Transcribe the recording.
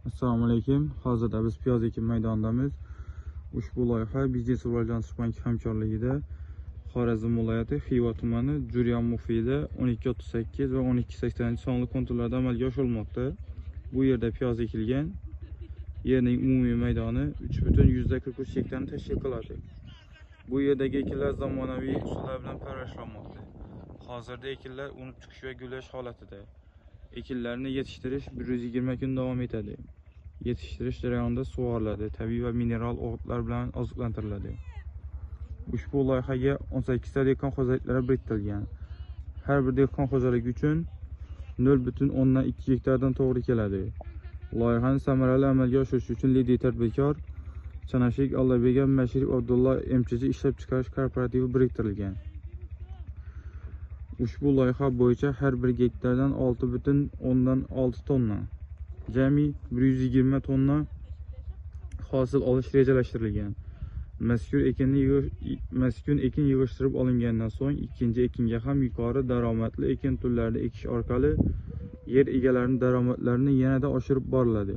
Assalomu alaykum. Hozirda biz piyoz ekin maydonidamiz. Ushbu loyiha Biznes rivojlantirish banki hamkorligida Xorazm viloyati Xiva tumani Juryan Mufida 1238 va 1280 sonli konturlarda amalga oshirilmoqda. Bu yerda piyoz ekilgan. Yerning umumiy maydoni 3,43 gektarni tashkil qiladi. Bu yerdagi ekinlar zamonaviy usullar bilan parvarishlanmoqda. Hozirda ekinlar unib chiqish va gullash holatida. Ekinlarni yetishtirish 120 kun davom etadi. Yetishtirish jarayonida sug'oriladi, tabiiy va mineral o'g'itlar bilan oziqlantiriladi. Ushbu loyihaga 18 ta dehqon xo'jaliklari biriktirilgan. Har bir dehqon xo'jaligi uchun 0,2 gektardan to'g'ri keladi. Loyihani samarali amalga oshirish uchun Lidiy tadbirkor Chanashik Allabegam Mashirov Abdulla MChJ ishlab chiqarish kooperativi biriktirilgan. Ushbu loyiha bo'yicha har bir gektardan 6,6 tonna, jami 120 tonna hosil olish rejalashtirilgan. Mazkur ekin yig'ishtirib olingandan so'ng ikkinchi ekinga ham yuqori daromadli ekin turlarini ekish orqali yer egalarining daromadlarini yanada oshirib boriladi.